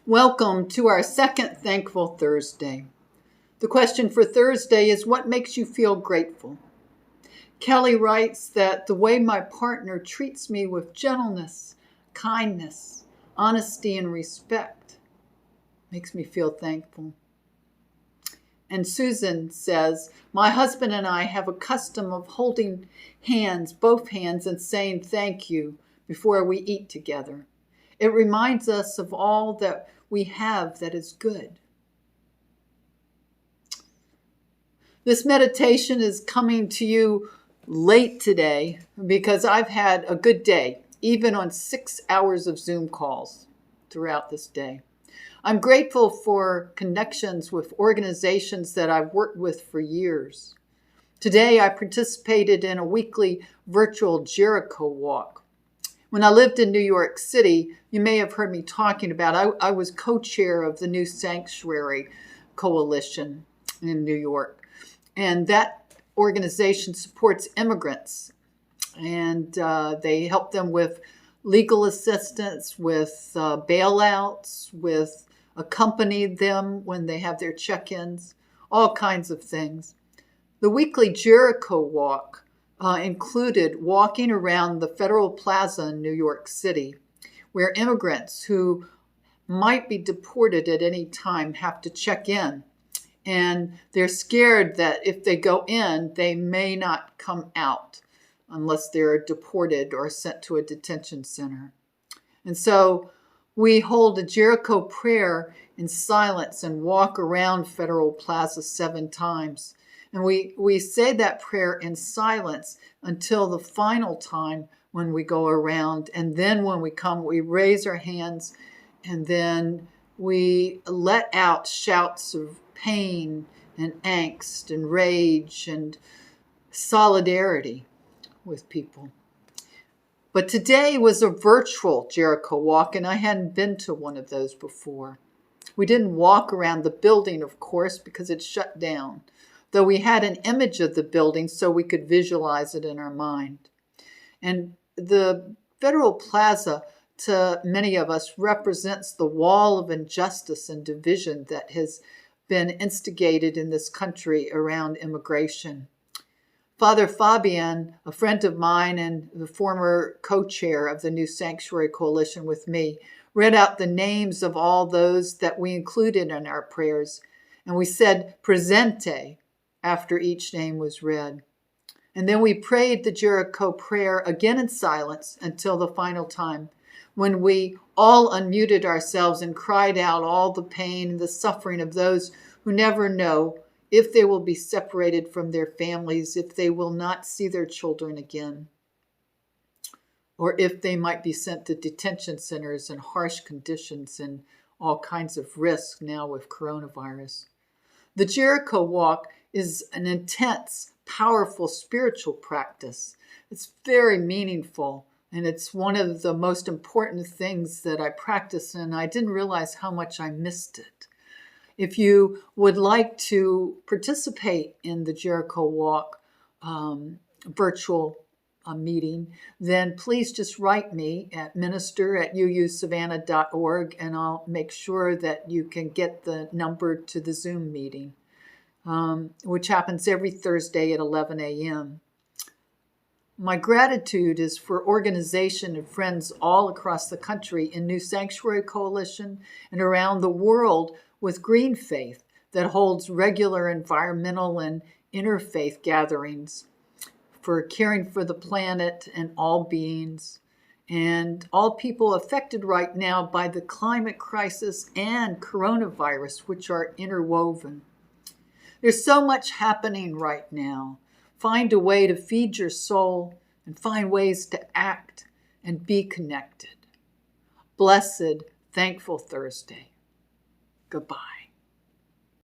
Welcome to our second Thankful Thursday. The question for Thursday is, what makes you feel grateful? Kelly writes that the way my partner treats me with gentleness, kindness, honesty, and respect makes me feel thankful. And Susan says, my husband and I have a custom of holding hands, both hands, and saying thank you before we eat together. It reminds us of all that we have that is good. This meditation is coming to you late today because I've had a good day, even on 6 hours of Zoom calls throughout this day. I'm grateful for connections with organizations that I've worked with for years. Today, I participated in a weekly virtual Jericho walk. When I lived in New York City, you may have heard me talking about, I was co-chair of the New Sanctuary Coalition in New York. And that organization supports immigrants. And they help them with legal assistance, with bailouts, with accompany them when they have their check-ins, all kinds of things. The weekly Jericho walk included walking around the Federal Plaza in New York City, where immigrants who might be deported at any time have to check in. And they're scared that if they go in, they may not come out unless they're deported or sent to a detention center. And so we hold a Jericho prayer in silence and walk around Federal Plaza 7 times. And we say that prayer in silence until the final time when we go around. And then when we come, we raise our hands and then we let out shouts of pain and angst and rage and solidarity with people. But today was a virtual Jericho walk, and I hadn't been to one of those before. We didn't walk around the building, of course, because it's shut down, though we had an image of the building so we could visualize it in our mind. And the Federal Plaza, to many of us, represents the wall of injustice and division that has been instigated in this country around immigration. Father Fabian, a friend of mine and the former co-chair of the New Sanctuary Coalition with me, read out the names of all those that we included in our prayers, and we said presente after each name was read. And then we prayed the Jericho prayer again in silence until the final time, when we all unmuted ourselves and cried out all the pain and the suffering of those who never know if they will be separated from their families, if they will not see their children again, or if they might be sent to detention centers in harsh conditions and all kinds of risk now with coronavirus. The Jericho walk is an intense, powerful spiritual practice. It's very meaningful, and it's one of the most important things that I practice, and I didn't realize how much I missed it. If you would like to participate in the Jericho Walk virtual meeting, then please just write me at minister@uusavannah.org, and I'll make sure that you can get the number to the Zoom meeting, which happens every Thursday at 11 a.m. My gratitude is for organization and friends all across the country in New Sanctuary Coalition and around the world with Green Faith that holds regular environmental and interfaith gatherings for caring for the planet and all beings and all people affected right now by the climate crisis and coronavirus, which are interwoven. There's so much happening right now. Find a way to feed your soul and find ways to act and be connected. Blessed, thankful Thursday. Goodbye.